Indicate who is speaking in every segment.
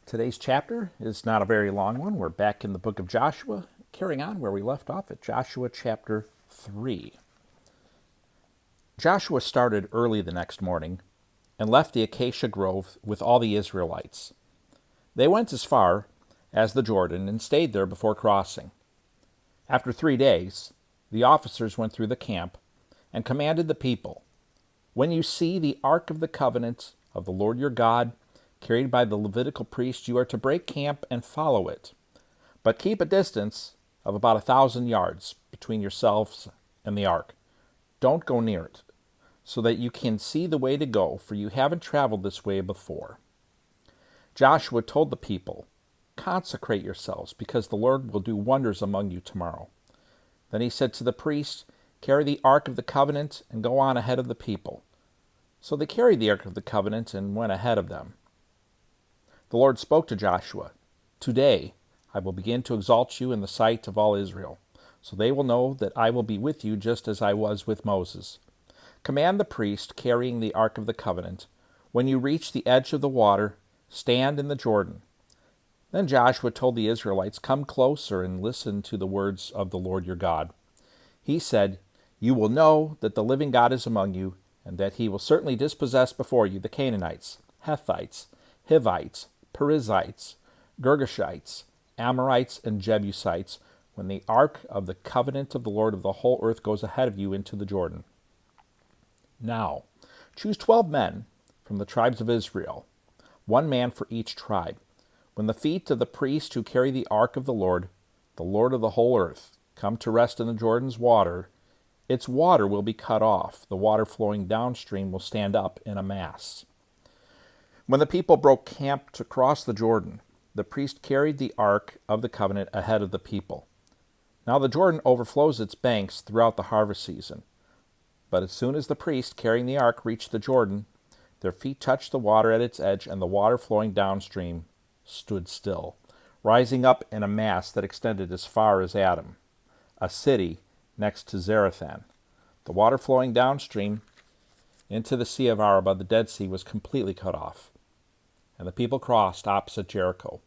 Speaker 1: Today's chapter is not a very long one. We're back in the book of Joshua, carrying on where we left off at Joshua chapter 3. Joshua started early the next morning and left the acacia grove with all the Israelites. They went as far as the Jordan and stayed there before crossing. After 3 days, the officers went through the camp and commanded the people, "When you see the ark of the covenant of the Lord your God carried by the Levitical priest, you are to break camp and follow it. But keep a distance of about 1,000 yards between yourselves and the ark. Don't go near it, so that you can see the way to go, for you haven't traveled this way before." Joshua told the people, "Consecrate yourselves, because the Lord will do wonders among you tomorrow." Then he said to the priests, "Carry the ark of the covenant and go on ahead of the people." So they carried the ark of the covenant and went ahead of them. The Lord spoke to Joshua, "Today I will begin to exalt you in the sight of all Israel, so they will know that I will be with you just as I was with Moses. Command the priest carrying the ark of the covenant, when you reach the edge of the water, stand in the Jordan." Then Joshua told the Israelites, "Come closer and listen to the words of the Lord your God." He said, "You will know that the living God is among you, and that he will certainly dispossess before you the Canaanites, Hittites, Hivites, Perizzites, Girgashites, Amorites, and Jebusites, when the ark of the covenant of the Lord of the whole earth goes ahead of you into the Jordan. Now, choose 12 men from the tribes of Israel, 1 man for each tribe. When the feet of the priests who carry the ark of the Lord of the whole earth, come to rest in the Jordan's water, its water will be cut off. The water flowing downstream will stand up in a mass." When the people broke camp to cross the Jordan, the priest carried the ark of the covenant ahead of the people. Now the Jordan overflows its banks throughout the harvest season. But as soon as the priest carrying the ark reached the Jordan, their feet touched the water at its edge, and the water flowing downstream stood still, rising up in a mass that extended as far as Adam, a city next to Zarethan. The water flowing downstream into the Sea of Arabah, the Dead Sea, was completely cut off, and the people crossed opposite Jericho.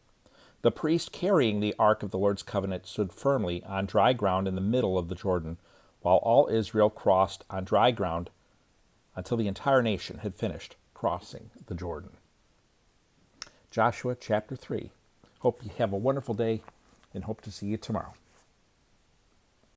Speaker 1: The priest carrying the ark of the Lord's covenant stood firmly on dry ground in the middle of the Jordan, while all Israel crossed on dry ground until the entire nation had finished crossing the Jordan. Joshua chapter 3. Hope you have a wonderful day and hope to see you tomorrow.